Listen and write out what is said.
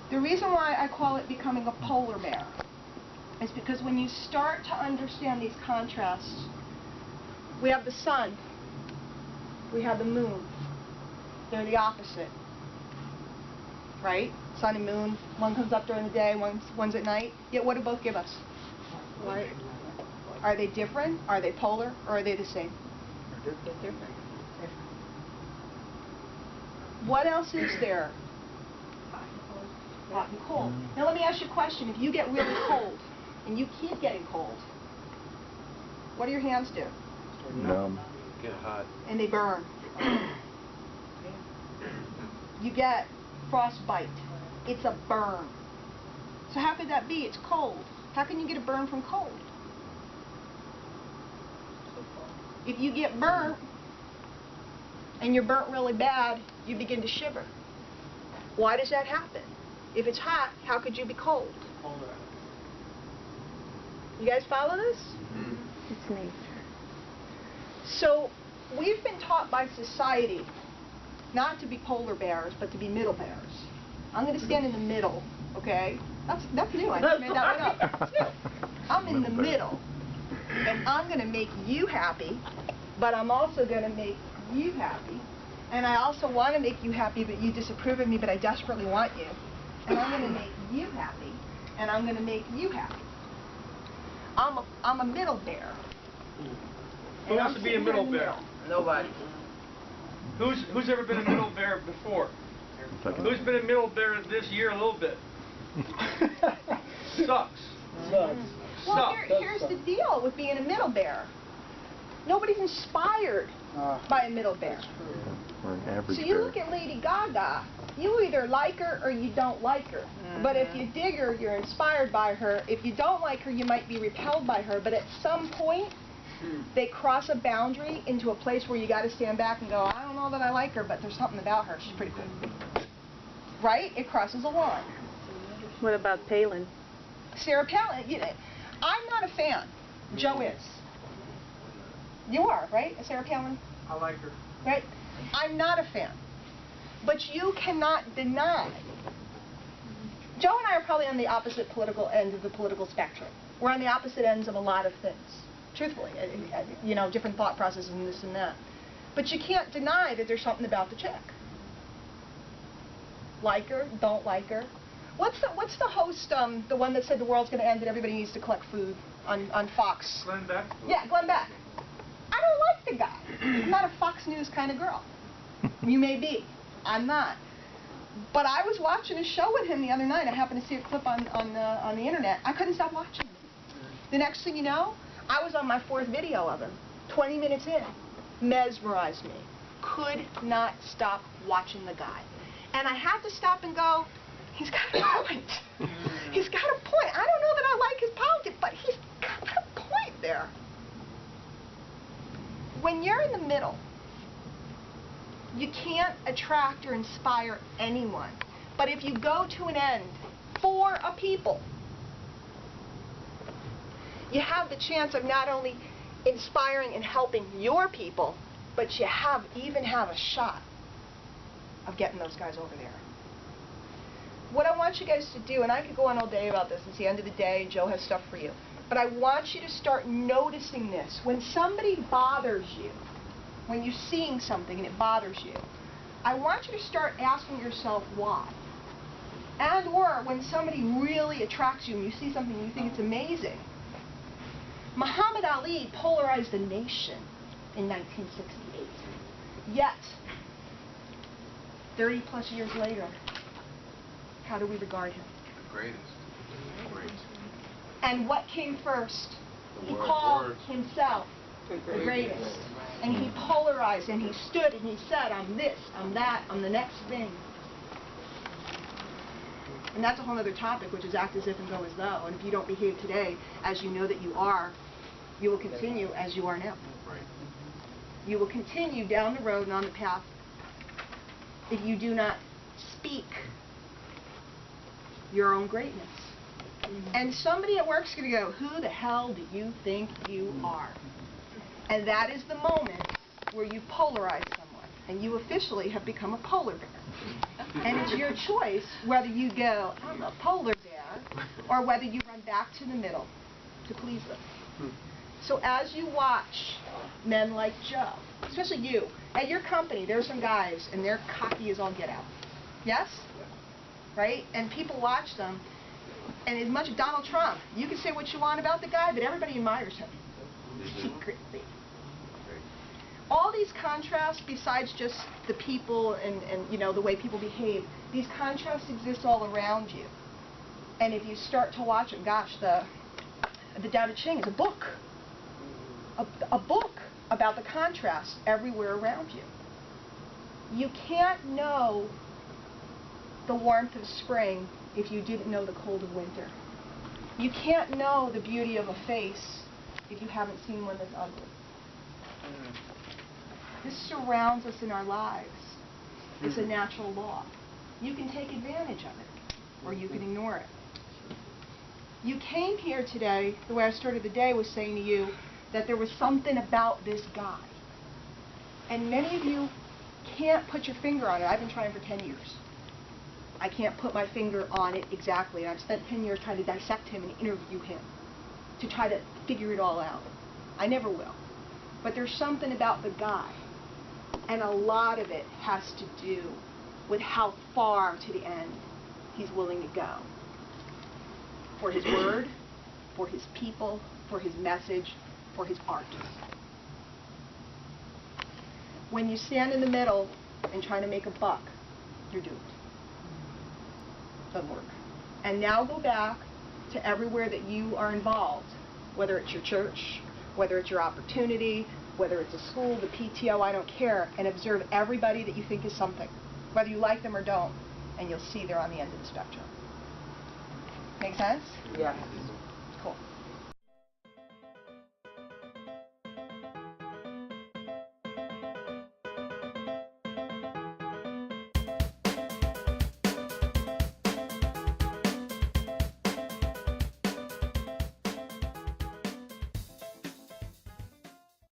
The reason why I call it becoming a polar bear is because when you start to understand these contrasts, we have the sun, we have the moon. They're the opposite, right? Sun and moon, one comes up during the day, one's at night. Yet what do both give us? Light. Are they different? Are they polar? Or are they the same? They're different. What else is there? Hot and cold. Now let me ask you a question. If you get really cold, and you keep getting cold, what do your hands do? Numb. Get hot. And they burn. You get frostbite. It's a burn. So how could that be? It's cold. How can you get a burn from cold? If you get burnt, and you're burnt really bad, you begin to shiver. Why does that happen? If it's hot, how could you be cold? You guys follow this? Mm-hmm. It's nature. So we've been taught by society not to be polar bears, but to be middle bears. I'm going to stand in the middle, okay? That's new. I just made that one up. It's new. I'm in the middle, and I'm going to make you happy, but I'm also going to make you happy, and I also want to make you happy, but you disapprove of me, but I desperately want you, and I'm going to make you happy, and I'm going to make you happy. I'm a middle bear. Who wants to be a middle bear? Nobody. Who's ever been a middle bear before? Who's been a middle bear this year a little bit? Sucks. Well, here's the deal with being a middle bear. Nobody's inspired by a middle bear. Or an average So you bear. look at Lady Gaga, you either like her or you don't like her. But if you dig her, you're inspired by her. If you don't like her, you might be repelled by her. But at some point, they cross a boundary into a place where you got to stand back and go, I don't know that I like her, but there's something about her. She's pretty cool. Right? It crosses a line. What about Palin? Sarah Palin, I'm not a fan. Joe is. You are, right? Sarah Palin? I like her. Right? I'm not a fan. But you cannot deny. Joe and I are probably on the opposite political ends of the political spectrum. We're on the opposite ends of a lot of things. Truthfully, different thought processes and this and that. But you can't deny that there's something about the chick. Like her, don't like her. What's the host, the one that said the world's going to end and everybody needs to collect food on Fox? Glenn Beck? Yeah, Glenn Beck. I don't like the guy. I'm not a Fox News kind of girl. You may be. I'm not. But I was watching a show with him the other night. I happened to see a clip on the internet. I couldn't stop watching him. The next thing you know, I was on my 4th video of him. 20 minutes in. Mesmerized me. Could not stop watching the guy. And I had to stop and go, he's got a point. He's got a point. I don't know that I like his politics, but he's got a point there. When you're in the middle, you can't attract or inspire anyone. But if you go to an end for a people, you have the chance of not only inspiring and helping your people, but you even have a shot of getting those guys over there. What I want you guys to do, and I could go on all day about this, it's the end of the day, Joe has stuff for you, but I want you to start noticing this. When somebody bothers you, when you're seeing something and it bothers you, I want you to start asking yourself why. And or when somebody really attracts you and you see something and you think it's amazing. Muhammad Ali polarized the nation in 1968. Yet, 30 plus years later, how do we regard him? Greatest. And what came first? He called himself the greatest. And he polarized and he stood and he said, I'm this, I'm that, I'm the next thing. And that's a whole other topic, which is act as if and go as though. And if you don't behave today as you know that you are, you will continue as you are now. Right. You will continue down the road and on the path if you do not speak your own greatness. And somebody at work's going to go, who the hell do you think you are? And that is the moment where you polarize someone, and you officially have become a polar bear. And it's your choice whether you go, I'm a polar bear, or whether you run back to the middle to please them. So as you watch men like Joe, especially you, at your company, there's some guys, and they're cocky as all get out. Yes? Right? And people watch them, and as much as Donald Trump, you can say what you want about the guy, but everybody admires him. Secretly. All these contrasts, besides just the people and you know, the way people behave, these contrasts exist all around you. And if you start to watch it, gosh, the Tao Te Ching is a book. A book about the contrast everywhere around you. You can't know the warmth of spring if you didn't know the cold of winter. You can't know the beauty of a face if you haven't seen one that's ugly. This surrounds us in our lives. It's a natural law. You can take advantage of it, or you can ignore it. You came here today, the way I started the day was saying to you that there was something about this guy. And many of you can't put your finger on it. I've been trying for 10 years. I can't put my finger on it exactly. And I've spent 10 years trying to dissect him and interview him to try to figure it all out. I never will. But there's something about the guy. And a lot of it has to do with how far to the end he's willing to go. For his word, for his people, for his message, for his art. When you stand in the middle and try to make a buck, you're doomed. Doesn't work. And now go back to everywhere that you are involved, whether it's your church, whether it's your opportunity, whether it's a school, the PTO, I don't care, and observe everybody that you think is something, whether you like them or don't, and you'll see they're on the end of the spectrum. Make sense? Yeah. Cool.